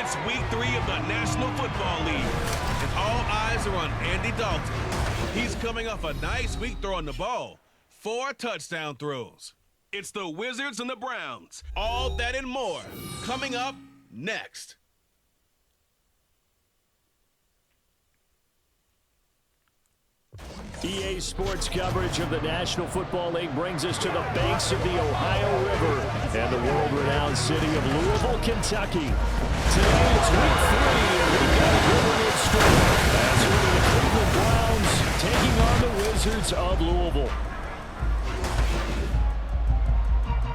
It's week 3 of the National Football League, and all eyes are on Andy Dalton. He's coming off a nice week throwing the ball. 4 touchdown throws. It's the Wizards and the Browns. All that and more coming up next. EA Sports coverage of the National Football League brings us to the banks of the Ohio River and the world-renowned city of Louisville, Kentucky. Today it's week 3, and we've got a good one in store as we're the Cleveland Browns taking on the Wizards of Louisville.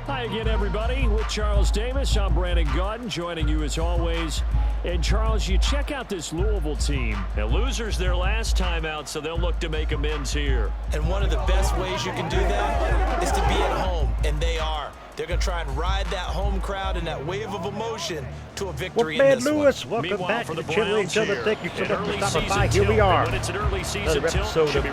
Hi again, everybody. With Charles Davis, I'm Brandon Gautin, joining you as always. And, Charles, you check out this Louisville team. Now, losers their last time out, so they'll look to make amends here. And one of the best ways you can do that is to be at home, and they are. They're going to try and ride that home crowd and that wave of emotion to a victory in this Lewis, one. welcome back to the Chili Chiller. Thank you so much for stopping by. Here we are. When it's an early season Another episode of the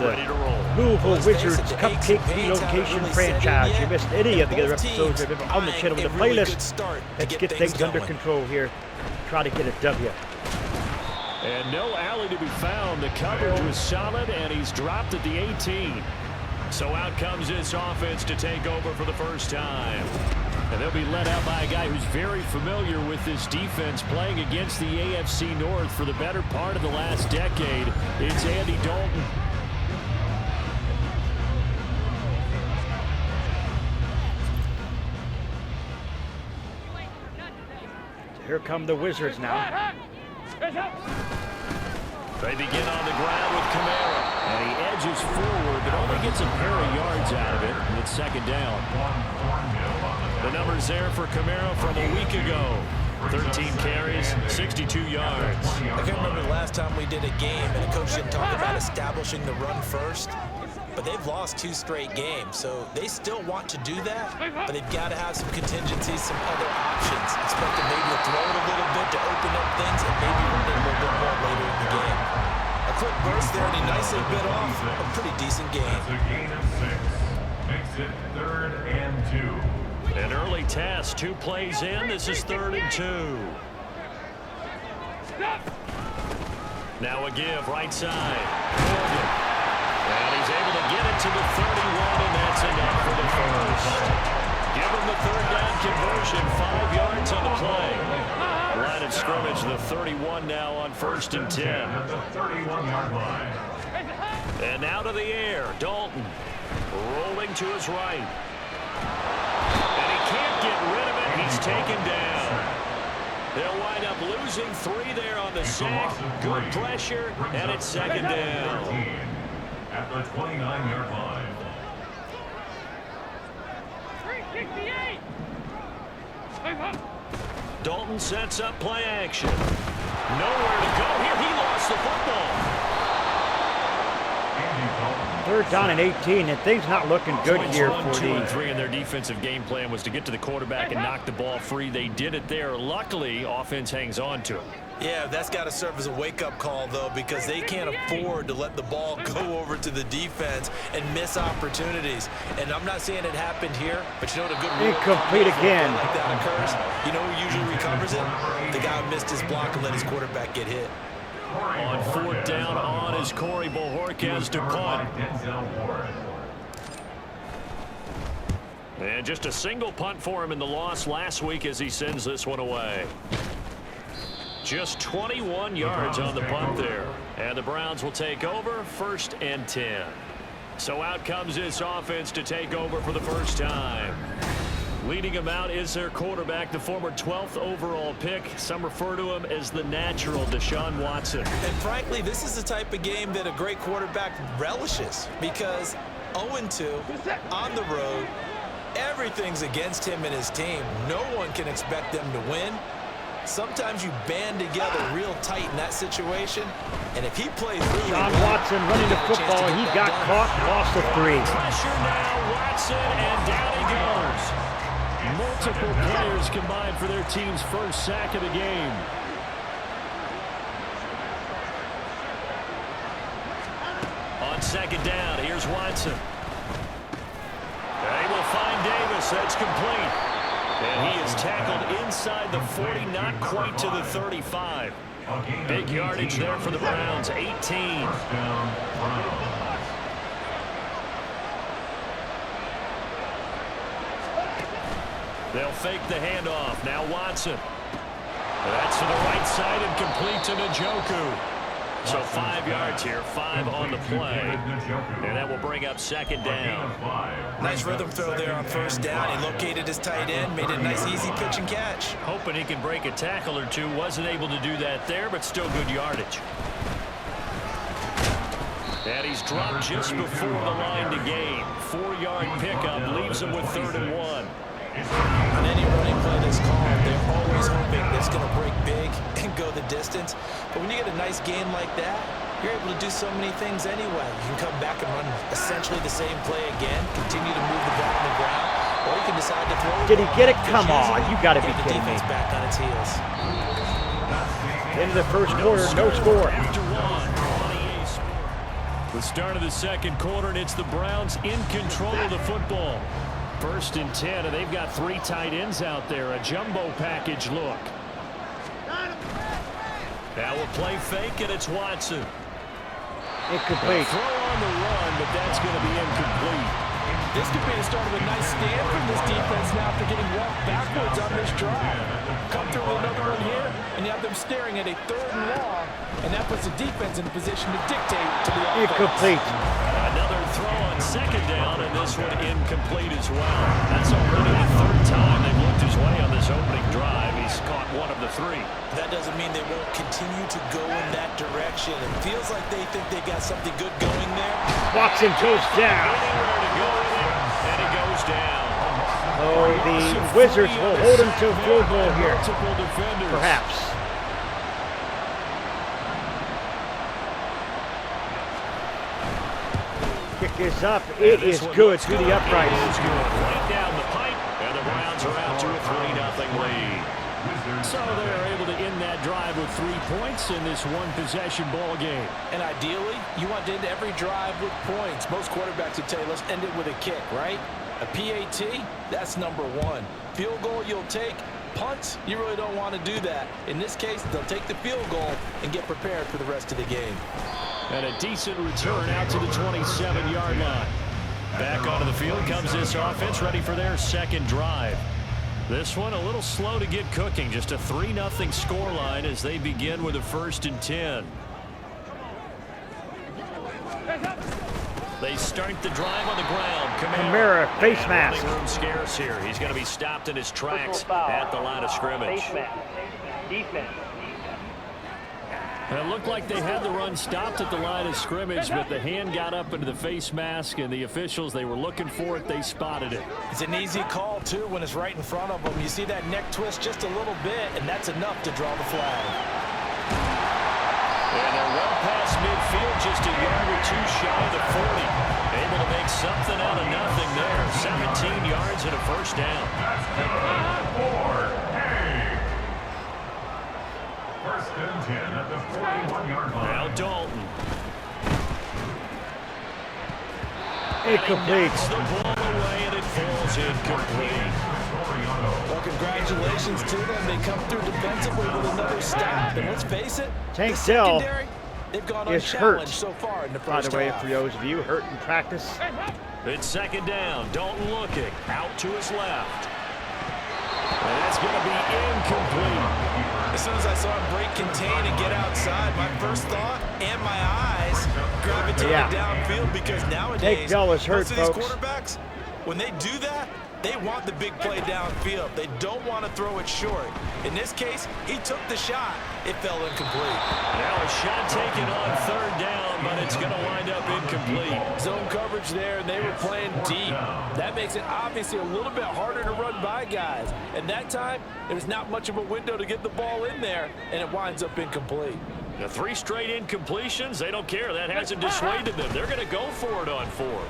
Louisville Wizards Cupcake Relocation franchise. If you missed any of the other episodes on the channel with the playlist, let's get things under control here. Try to get a W. And no alley to be found. The coverage was solid, and he's dropped at the 18. So out comes this offense to take over for the first time. And they'll be led out by a guy who's very familiar with this defense, playing against the AFC North for the better part of the last decade. It's Andy Dalton. Here come the Wizards now. They begin on the ground with Kamara. And he edges forward, but only gets a pair of yards out of it. And it's second down. The numbers there for Kamara from a week ago. 13 carries, 62 yards. I can remember the last time we did a game, and a coach didn't talk about establishing the run first. But they've lost 2 straight games, so they still want to do that, but they've got to have some contingencies, some other options. Expect them maybe to throw it a little bit to open up things and maybe run it a little bit more later in the game. A quick burst there, and he nicely bit off a pretty decent game. That's a gain of 6. Makes it 3rd and 2. An early test, 2 plays in. This is 3rd and 2. Now a give, right side. Morgan. And he's able to get it to the 31, and that's enough for the first. Give him the 3rd down conversion, 5 yards on the play. Line of scrimmage, the 31 now on 1st and 10. At the 31-yard line. And now to the air, Dalton rolling to his right. And he can't get rid of it. He's taken down. They'll wind up losing 3 there on the sack. Good pressure, and it's second down. At the 29-yard line. 368. Dalton sets up play action. Nowhere to go here. He lost the football. 3rd down and 18, and things not looking good here for 2 and the 3, and their defensive game plan was to get to the quarterback and knock the ball free. They did it there. Luckily, offense hangs on to it. Yeah, that's got to serve as a wake-up call, though, because they can't afford to let the ball go over to the defense and miss opportunities. And I'm not saying it happened here, but you know what a good rule incomplete again. like that occurs? You know who usually recovers it? The guy who missed his block and let his quarterback get hit. On 4th down on is Corey Bojorquez to punt. And just a single punt for him in the loss last week as he sends this one away. Just 21 yards on the punt there. And the Browns will take over 1st and 10. So out comes this offense to take over for the first time. Leading him out is their quarterback, the former 12th overall pick. Some refer to him as the natural, Deshaun Watson. And frankly, this is the type of game that a great quarterback relishes, because 0-2 on the road, everything's against him and his team. No one can expect them to win. Sometimes you band together real tight in that situation, and if he plays really Deshaun well, Watson running the football. He got caught, lost the 3. Pressure now, Watson, and down he goes. Multiple players combined for their team's first sack of the game. On 2nd down, here's Watson. They will find Davis. That's complete. And he is tackled inside the 40, not quite to the 35. Big yardage there for the Browns, 18. They'll fake the handoff. Now Watson. That's to the right side and complete to Njoku. So 5 yards here, 5 on the play. And that will bring up second down. Nice rhythm throw there on first down. He located his tight end, made it a nice easy pitch and catch. Hoping he can break a tackle or two. Wasn't able to do that there, but still good yardage. And he's dropped just before the line to gain. 4-yard pickup leaves him with 3rd and 1. On any running play that's called, they're always hoping that it's going to break big and go the distance. But when you get a nice gain like that, you're able to do so many things anyway. You can come back and run essentially the same play again, continue to move the ball on the ground, or you can decide to throw it. Did he get it? Come on, you got to be kidding me. Defense back on its heels. Into the first quarter, no score. The start of the second quarter, and it's the Browns in control of the football. 1st and 10, and they've got 3 tight ends out there. A jumbo package look. Now a play fake, and it's Watson. Incomplete. Throw on the run, but that's going to be incomplete. This could be the start of a nice stand from this defense now after getting walked backwards on this drive. Come through with another one here, and you have them staring at a 3rd and long, and that puts the defense in a position to dictate to the offense. Incomplete. Another throw on second down, and this one incomplete as well. That's already the 3rd time they've looked his way on this opening drive. He's caught 1 of the 3. That doesn't mean they won't continue to go in that direction. It feels like they think they got something good going there. Watson goes down. Anywhere to go with it, and he goes down. Oh, the Wizards will hold him to a field goal here. Perhaps. Kick is up. It is good through the uprights. Right down the pipe, and the Browns are out to a 3-0 lead. So they're able to end that drive with 3 points in this one-possession ball game. And ideally, you want to end every drive with points. Most quarterbacks would tell you, let's end it with a kick, right? A PAT, that's number 1. Field goal you'll take. Punts, you really don't want to do that. In this case, they'll take the field goal and get prepared for the rest of the game. And a decent return out to the 27-yard line. Back onto the field comes this offense, ready for their second drive. This one a little slow to get cooking. Just a 3-0 scoreline as they begin with a 1st and 10. They start the drive on the ground. Kamara, face mask. Room scarce here. He's going to be stopped in his tracks at the line of scrimmage. Defense. It looked like they had the run stopped at the line of scrimmage, but the hand got up into the face mask, and the officials, they were looking for it. They spotted it. It's an easy call, too, when it's right in front of them. You see that neck twist just a little bit, and that's enough to draw the flag. And they're well past midfield, just a yard or 2 shy of the 40. Able to make something out of nothing there. 17 yards and a 1st down. First and 10 at the 41-yard line. Now Dalton. Incomplete. The ball away, and it falls incomplete. Well, congratulations to them. They come through defensively with another stop. And let's face it, Tank the Dell secondary, they've gone is unchallenged hurt. so far in the By first the way, half. for those of you hurt in practice. It's second down. Dalton looking. Out to his left. And that's going to be incomplete. As soon as I saw him break contain and get outside, my first thought and my eyes gravitated downfield because nowadays, Tank Dell is hurt, most of these folks. quarterbacks, when they do that, they want the big play downfield. They don't want to throw it short. In this case, he took the shot. It fell incomplete. Now a shot taken on 3rd down, but it's going to wind up incomplete. Zone coverage there, and they were playing deep. That makes it obviously a little bit harder to run by guys. And that time, there's not much of a window to get the ball in there, and it winds up incomplete. The 3 straight incompletions, they don't care. That hasn't dissuaded them. They're going to go for it on 4th.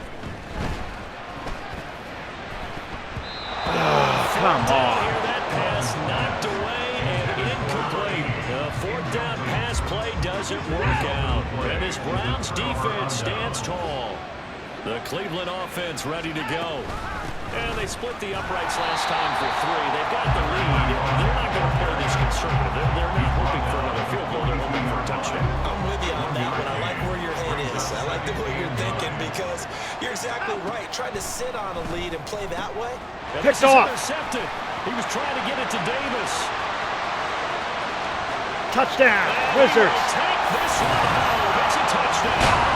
Come on. That pass knocked away and incomplete. The 4th down pass play doesn't work out. And this Browns defense stands tall. The Cleveland offense ready to go. And they split the uprights last time for 3. They've got the lead. They're not going to play this conservative. They're not hoping for another field goal. They're hoping for a touchdown. I'm with you on that one. I like where your head is. I like the way you're thinking because you're exactly right. Trying to sit on a lead and play that way. Picked off. Intercepted. He was trying to get it to Davis. Touchdown, Wizards. Take this one home. It's a touchdown.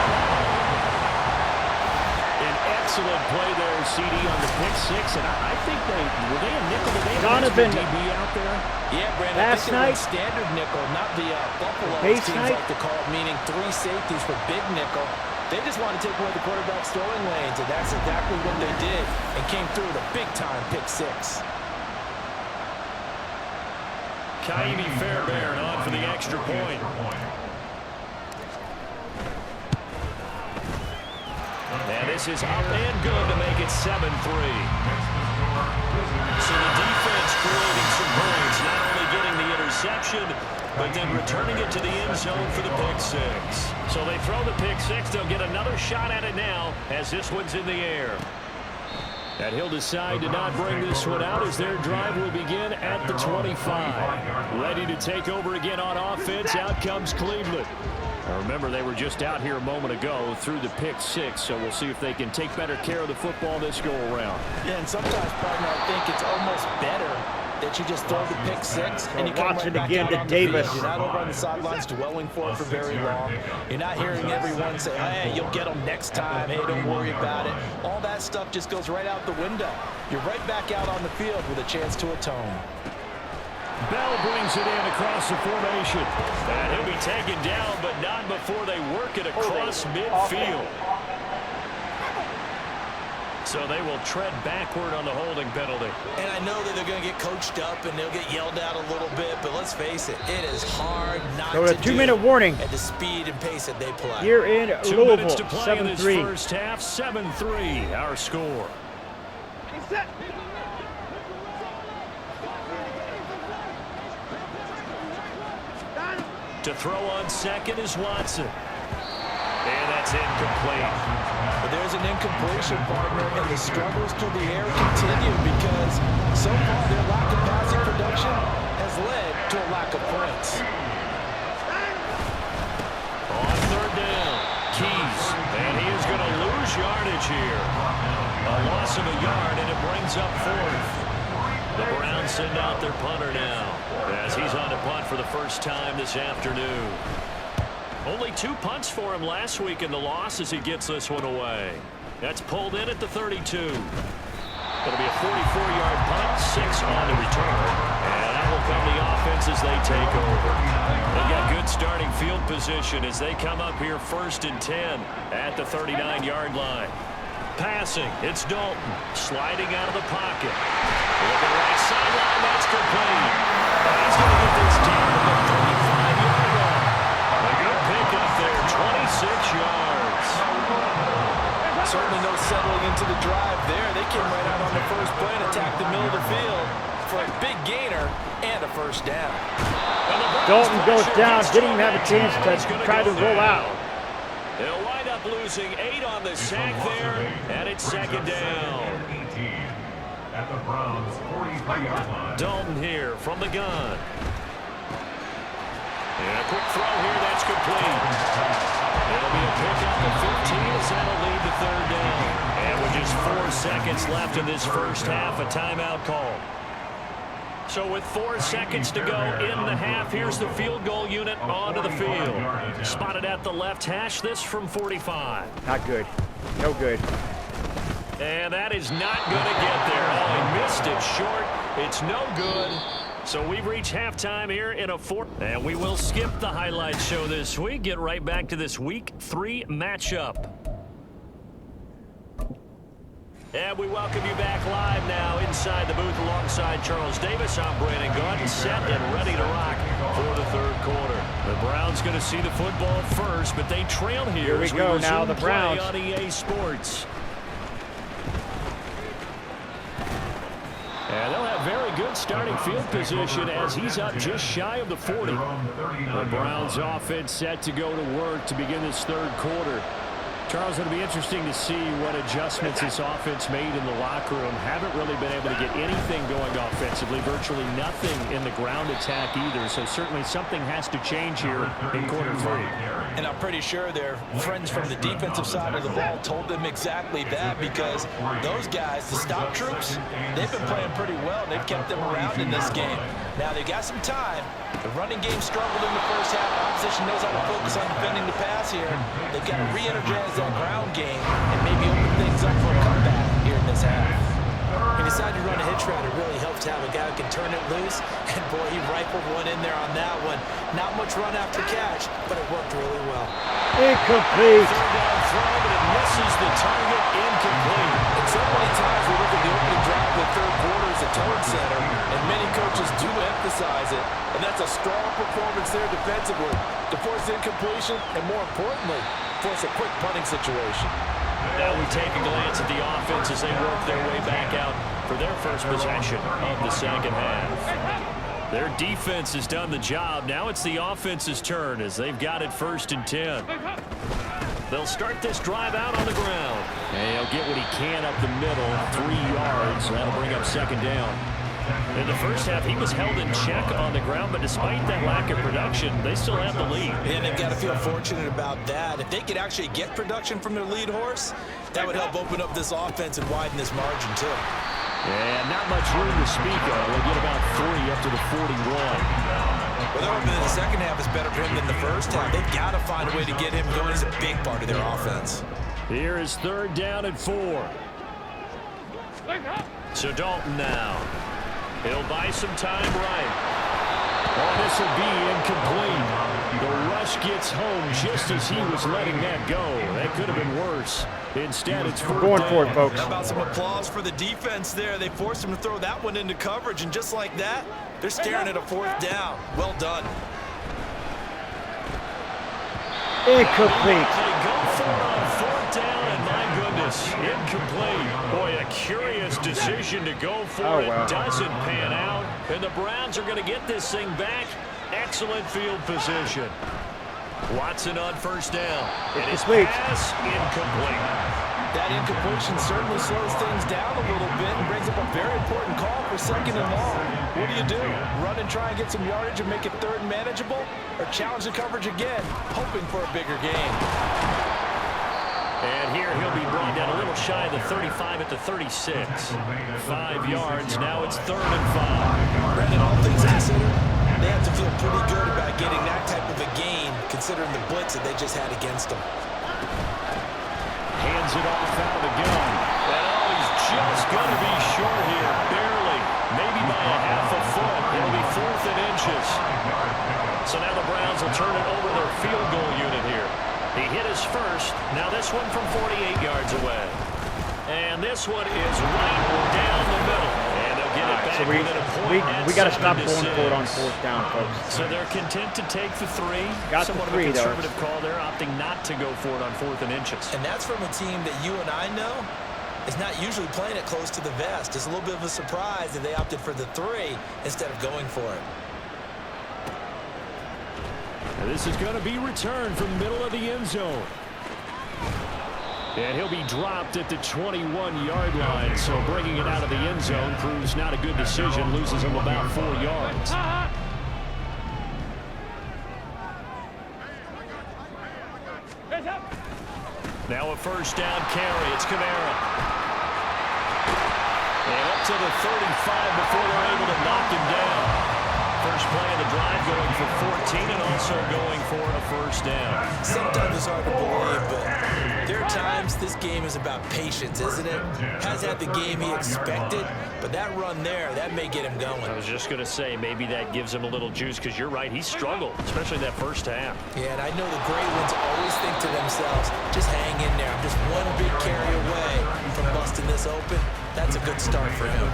An excellent play there, CD, on the pick 6. And I think were they a nickel? Did they have Donovan. DB out there? Yeah, Brandon. Last night, standard nickel, not the Buffalo base teams night. like to call it, meaning 3 safeties for big nickel. They just want to take away the quarterback's throwing lanes, and that's exactly what they did and came through with a big-time pick 6. Kaimi Fairbairn on for the extra point. And this is up and good to make it 7-3. So the defense creating some points, not only getting the interception, but then returning it to the end zone for the pick 6. So they throw the pick 6. They'll get another shot at it now as this one's in the air. And he'll decide to not bring this one out as their drive will begin at the 25. Ready to take over again on offense. Out comes Cleveland. Now remember, they were just out here a moment ago through the pick 6, so we'll see if they can take better care of the football this go-around. Yeah, and sometimes, partner, I think it's almost better that you just throw the pick 6 and you come right back again out to on the Davis. field. You're not over on the sidelines dwelling for it for very long. You're not hearing everyone say, hey, you'll get them next time. Hey, don't worry about it. All that stuff just goes right out the window. You're right back out on the field with a chance to atone. Bell brings it in across the formation. And he'll be taken down, but not before they work it across midfield. So they will tread backward on the holding penalty. And I know that they're going to get coached up and they'll get yelled at a little bit, but let's face it, it is hard not So to a 2-minute warning at the speed and pace that they play. here in 2 Louisville, minutes to play in this 7-3. first half. 7-3, our score. To throw on second is Watson. And that's incomplete. But there's an incompletion, partner, and the struggles through the air continue because so far their lack of passing production has led to a lack of points. On third down, Keys. And he is going to lose yardage here. A loss of a yard, and it brings up 4th. The Browns send out their punter now as he's on to punt for the first time this afternoon. Only 2 punts for him last week in the loss as he gets this one away. That's pulled in at the 32. It'll be a 44-yard punt, 6 on the return. And that will come the offense as they take over. They've got good starting field position as they come up here 1st and 10 at the 39-yard line. Passing, it's Dalton, sliding out of the pocket. Looking right sideline, that's complete. And he's going to get this down to the 35-yard line. A good pick up there, 26 yards. Certainly no settling into the drive there. They came right out on the first play and attacked the middle of the field for a big gainer and a first down. Dalton goes down, didn't even have a chance to try to roll out. They'll wind up losing 8 on the sack there, and it's 2nd down. At the Browns' 43-yard line. Dalton here from the gun. And a quick throw here, that's complete. It'll be a pickup at 15 as that'll lead to 3rd down. And with just 4 seconds left in this first half, a timeout call. So with 4 seconds to go in the half, here's the field goal unit onto the field. Spotted at the left hash, this from 45. Not good. No good. And that is not going to get there. Oh, he missed it short. It's no good. So we've reached halftime here in a 4. And we will skip the highlight show this week. Get right back to this Week 3 matchup. And we welcome you back live now inside the booth alongside Charles Davis. I'm Brandon Gordon, set and ready to rock for the 3rd quarter. The Browns going to see the football first, but they trail here. Here we go now, the Browns. On EA Sports. And they'll have very good starting field position as he's up just shy of the 40. The Browns offense set to go to work to begin this 3rd quarter. Charles, it'll be interesting to see what adjustments this offense made in the locker room. Haven't really been able to get anything going offensively, virtually nothing in the ground attack either. So certainly something has to change here in quarter 3. And I'm pretty sure their friends from the defensive side of the ball told them exactly that, because those guys, the stop troops, they've been playing pretty well. They've kept them around in this game. Now they got some time. The running game struggled in the first half. Opposition knows how to focus on defending the pass here. They've got to re-energize that ground game and maybe open things up for a comeback here in this half. He decided to run a hitch route. It really helps to have a guy who can turn it loose. And boy, he rifled one in there on that one. Not much run after catch, but it worked really well. Incomplete. Third down throw, but it misses the target. Incomplete. And so many times we look at the opening drive of the third quarter as a tone setter, and many coaches do emphasize it. And that's a strong performance there defensively to force incompletion and, more importantly, force a quick punting situation. Now we take a glance at the offense as they work their way back out for their first possession of the second half. Their defense has done the job. Now it's the offense's turn as they've got it 1st and 10. They'll start this drive out on the ground. And he'll get what he can up the middle, 3 yards. That'll bring up 2nd down. In the first half, he was held in check on the ground, but despite that lack of production, they still have the lead. And they've got to feel fortunate about that. If they could actually get production from their lead horse, that would help open up this offense and widen this margin, too. And not much room to speak of. They'll get about 3 up to the 41. Well, they're hoping that the second half is better for him than the first half. They've got to find a way to get him going. He's a big part of their offense. Here is 3rd down and 4. So Dalton now. He'll buy some time right. Oh, this will be incomplete. The rush gets home just as he was letting that go. That could have been worse. Instead, it's 4th Going down. for it, folks. How about some applause for the defense there? They forced him to throw that one into coverage, and just like that, they're staring at a 4th down. Well done. Incomplete. They go for it on 4th down, and my goodness, incomplete. Boy, a curious decision to go for it. Wow. Doesn't pan out, and the Browns are going to get this thing back. Excellent field position. Watson on 1st down, and his pass incomplete. That incompletion certainly slows things down a little bit and brings up a very important call for 2nd and long. What do? Run and try and get some yardage and make it 3rd and manageable? Or challenge the coverage again, hoping for a bigger gain? And here he'll be brought down a little shy of the 35 at the 36. 5 yards, now it's 3rd and 5. Brandon, all things considered, they have to feel pretty good about getting that type of a gain, considering the blitz that they just had against them. Hands it off out of the gun. And he's just going to be short here, barely. Maybe by a half a foot. It'll be 4th and inches. So now the Browns will turn it over their field goal unit here. He hit his first. Now this one from 48 yards away. And this one is right down the middle. And they'll get it back So within a point. we got to stop going for it on 4th down, folks. So they're content to take the 3. Got the Somewhat 3, of a though. conservative call there, opting not to go for it on 4th and inches. And that's from a team that you and I know is not usually playing it close to the vest. It's a little bit of a surprise that they opted for the 3 instead of going for it. And this is going to be returned from middle of the end zone. And he'll be dropped at the 21-yard line. So bringing it out of the end zone proves not a good decision. Loses him about 4 yards. Now a 1st down carry. It's Kamara. And up to the 35 before they're able to knock him down. First play of the drive going for 14 and also going for a 1st down. Sometimes it's hard to believe, but there are times this game is about patience, isn't it? Hasn't had the game he expected, but that run there, that may get him going. I was just going to say, maybe that gives him a little juice, because you're right, he struggled, especially that first half. Yeah, and I know the great ones always think to themselves, just hang in there. I'm just one big carry away from busting this open. That's a good start for him.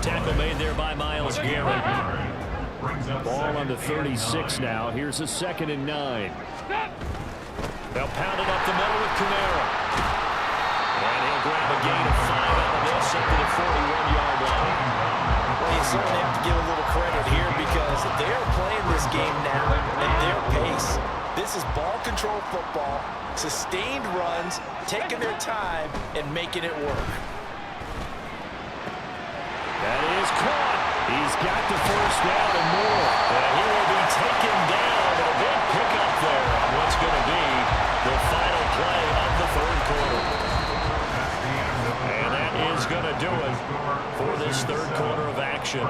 Tackle made there by Myles Garrett. Ball on the 36 now. Here's a 2nd and 9. They'll pound it up the middle with Kamara. And he'll grab a gain of 5 out of this up to the 41-yard line. Well, you certainly have to give a little credit here because they're playing this game now at their pace. This This is ball control football, sustained runs, taking their time, and making it work. That is caught. He's got the first down and more. And he will be taken down. And a big pickup there on what's going to be the final play of the third quarter. And that is going to do it for this third quarter of action.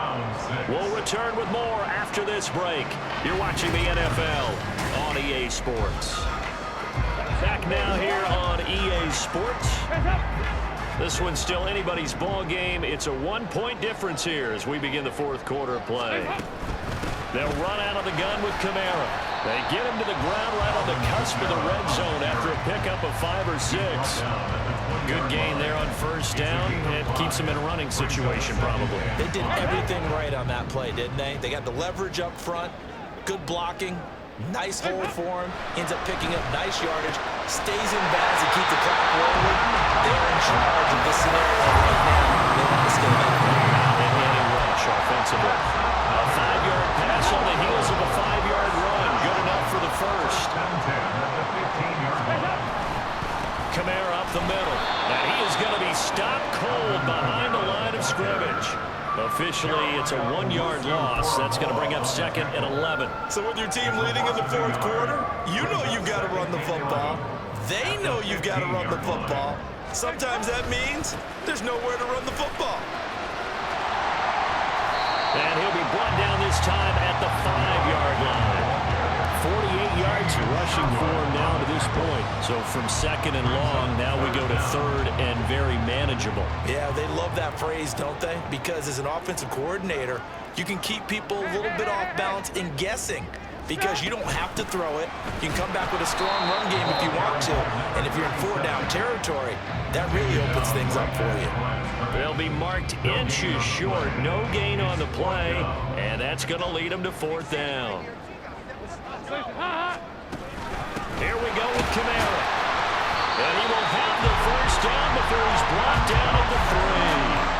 We'll return with more after this break. You're watching the NFL on EA Sports. Back now here on EA Sports. This one's still anybody's ball game. It's a one-point difference here as we begin the fourth quarter of play. They'll run out of the gun with Kamara. They get him to the ground right on the cusp of the red zone after a pickup of 5 or 6. Good gain there on first down. It keeps them in a running situation probably. They did everything right on that play, didn't they? They got the leverage up front, good blocking, nice hole for him, ends up picking up nice yardage, stays in bounds to keep the clock rolling. They're in charge of this scenario right now. They want to stay back. And any rush offensively. A 5-yard pass on the heels of a 5-yard run. Good enough for the first. Kamara up the middle. And he is going to be stopped cold behind the line of scrimmage. Officially, it's a 1-yard loss. That's going to bring up second and 11. So with your team leading in the fourth quarter, you know you've got to run the football. They know you've got to run the football. Sometimes that means there's nowhere to run the football. And he'll be brought down this time at the 5-yard line. 48 yards rushing for him now to this point. So from second and long, now we go to third and very manageable. Yeah, they love that phrase, don't they? Because as an offensive coordinator, you can keep people a little bit off balance and guessing. Because you don't have to throw it. You can come back with a strong run game if you want to. And if you're in 4-down territory, that really opens things up for you. They'll be marked inches short. No gain on the play. And that's going to lead them to fourth down. Here we go with Kamara. And he will have the first down before he's brought down at the 3.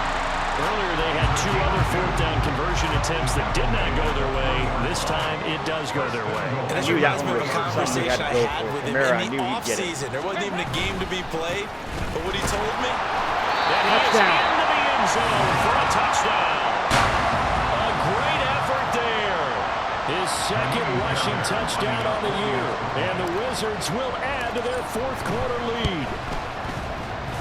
Earlier they had 2 other fourth-down conversion attempts that did not go their way. This time it does go their way. And I knew that one was something we had to go for. Kamara, I knew he'd get it. There wasn't even a game to be played. But what he told me, that he is into the end zone for a touchdown. A great effort there. His second rushing touchdown on the year. And the Wizards will add to their fourth quarter lead.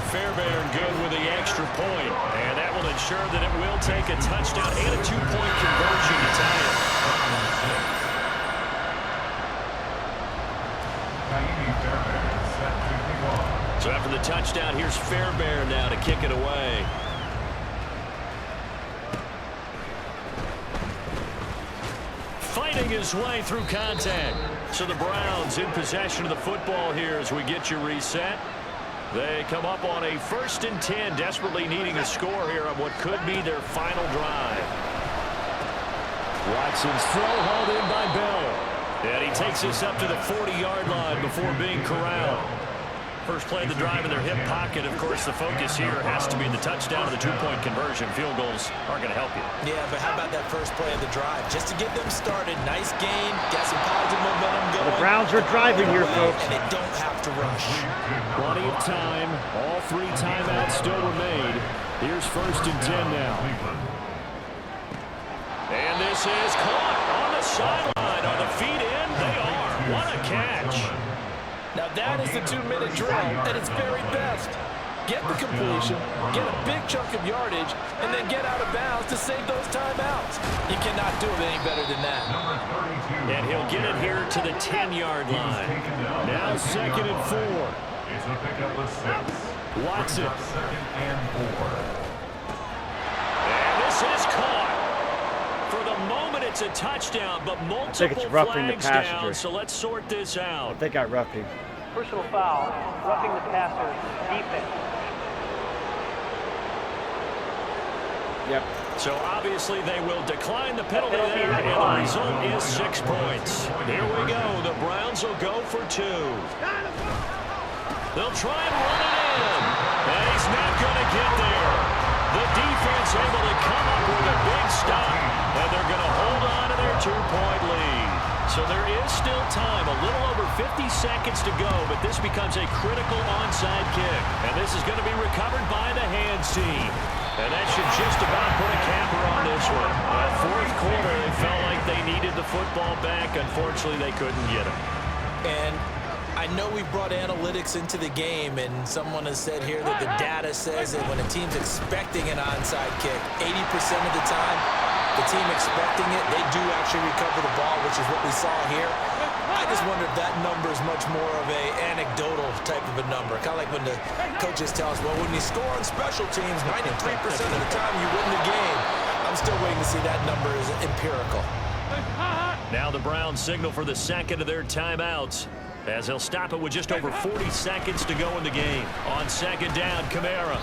Fairbairn good with the extra point. And that will ensure that it will take a touchdown and a 2-point conversion to tie it. So after the touchdown, here's Fairbairn now to kick it away. Fighting his way through contact. So the Browns in possession of the football here as we get you reset. They come up on a 1st and 10, desperately needing a score here on what could be their final drive. Watson's throw hauled in by Bell. And he takes us up to the 40-yard line before being corralled. First play of the drive in their hip pocket. Of course, the focus here has to be the touchdown and the 2-point conversion. Field goals aren't going to help you. Yeah, but how about that first play of the drive? Just to get them started. Nice gain. Got some positive momentum going. The Browns are driving here, folks. And they don't have to rush. Plenty of time. All 3 timeouts still remain. Here's 1st and 10 now. And this is caught on the sideline. On the feet in, they are. What a catch. Now that is the 2-minute drill at its very best. Get the completion, get a big chunk of yardage, and then get out of bounds to save those timeouts. You cannot do it any better than that. And he'll get it here to the 10-yard line. Now 2nd and 4. It's a pickup of 6. Watson. 2nd and 4. And this is caught. For the moment, it's a touchdown, but multiple flags down, so let's sort this out. I think I roughed him. Personal foul, roughing the passer, defense. Yep. So obviously they will decline the penalty there, and the result is 6 points. Here we go. The Browns will go for 2. They'll try and run it in, and he's not going to get there. The defense able to come up with a big stop, and they're going to hold on to their 2-point lead. So there is still time, a little over seconds to go, but this becomes a critical onside kick. And this is going to be recovered by the hands team. And that should just about put a capper on this one. Fourth quarter, they felt like they needed the football back. Unfortunately, they couldn't get it. And I know we brought analytics into the game, and someone has said here that the data says that when a team's expecting an onside kick, 80% of the time, the team expecting it, they do actually recover the ball, which is what we saw here. I just wonder if that number is much more of a anecdotal type of a number. Kind of like when the coaches tell us, well, when you score on special teams, 93% of the time you win the game. I'm still waiting to see that number is empirical. Now the Browns signal for the second of their timeouts, as they'll stop it with just over 40 seconds to go in the game. On second down, Kamara.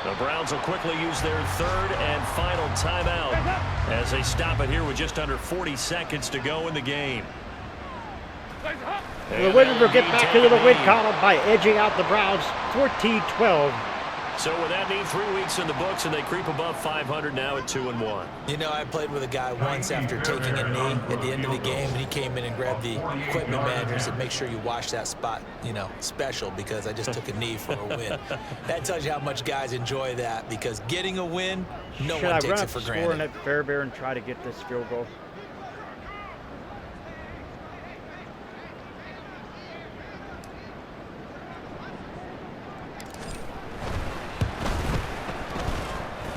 The Browns will quickly use their third and final timeout as they stop it here with just under 40 seconds to go in the game. The Wizards will get back into the win column by edging out the Browns 14-12. So with that neat 3 weeks in the books, and they creep above 500 now at 2-1. You know, I played with a guy once after taking a knee at the end of the game, and he came in and grabbed the equipment manager and said, make sure you wash that spot, you know, special, because I just took a knee for a win. That tells you how much guys enjoy that, because getting a win, no one takes it for granted. Should I run up the score in that Fairbairn and try to get this field goal?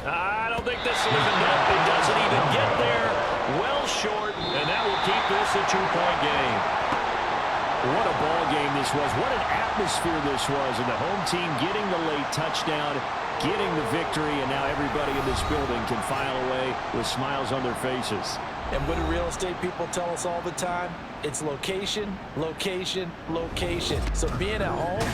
I don't think this will even get. It doesn't even get there. Well short, and that will keep this a 2-point game. What a ball game this was. What an atmosphere this was. And the home team getting the late touchdown, getting the victory, and now everybody in this building can file away with smiles on their faces. And what do real estate people tell us all the time? It's location, location, location. So being at home,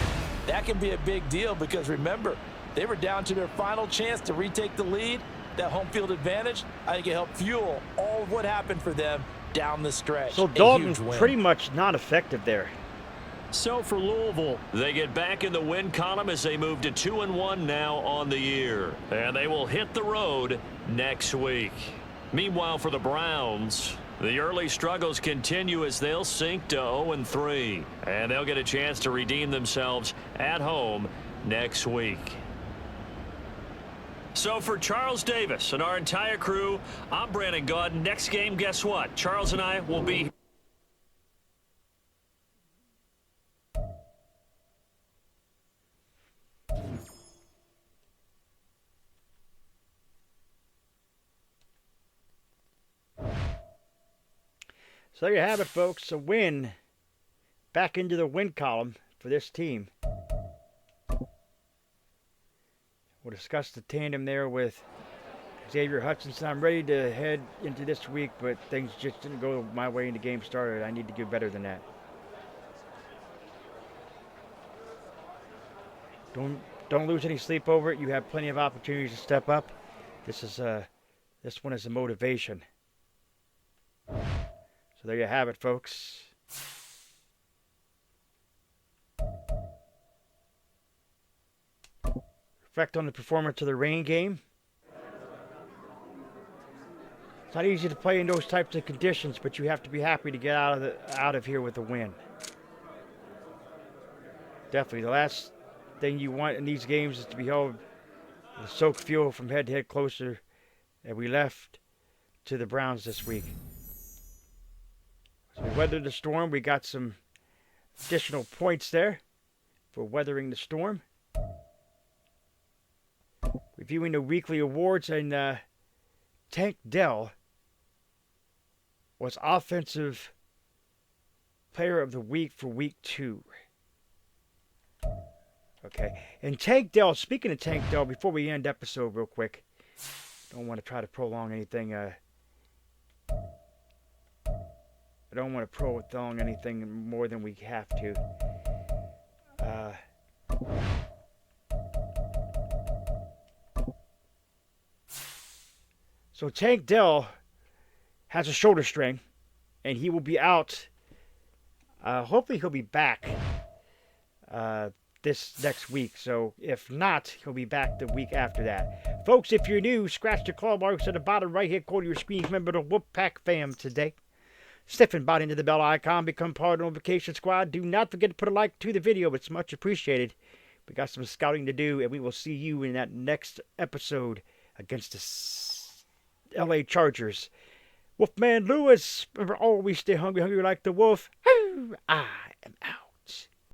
that can be a big deal, because remember, they were down to their final chance to retake the lead. That home field advantage, I think it helped fuel all of what happened for them down the stretch. So Dalton's pretty much not effective there. So for Louisville, they get back in the win column as they move to 2-1 now on the year. And they will hit the road next week. Meanwhile, for the Browns, the early struggles continue as they'll sink to 0-3. And they'll get a chance to redeem themselves at home next week. So for Charles Davis and our entire crew, I'm Brandon Gaudin. Next game, guess what? Charles and I will be... So there you have it, folks. A win. Back into the win column for this team. We'll discuss the tandem there with Xavier Hutchinson. I'm ready to head into this week, but things just didn't go my way and the game started. I need to do better than that. Don't lose any sleep over it. You have plenty of opportunities to step up. This one is a motivation. So there you have it, folks. Reflect on the performance of the rain game. It's not easy to play in those types of conditions, but you have to be happy to get out of here with a win. Definitely, the last thing you want in these games is to be held with soaked fuel from head to head closer than we left to the Browns this week. So we weathered the storm. We got some additional points there for weathering the storm. Reviewing the weekly awards, and Tank Dell was Offensive Player of the Week for Week 2. Okay, and Tank Dell, speaking of Tank Dell, before we end episode real quick, don't want to try to prolong anything. I don't want to prolong anything more than we have to. So Tank Dell has a shoulder strain, and he will be out. Hopefully he'll be back this next week. So if not, he'll be back the week after that. Folks, if you're new, scratch the claw marks at the bottom right-hand corner of your screen. Remember the Wolfpack fam today. Stiffen body into the bell icon. Become part of the notification squad. Do not forget to put a like to the video. It's much appreciated. We got some scouting to do, and we will see you in that next episode against the LA Chargers. Wolfman Lewis, remember, always stay hungry, hungry like the wolf. I am out.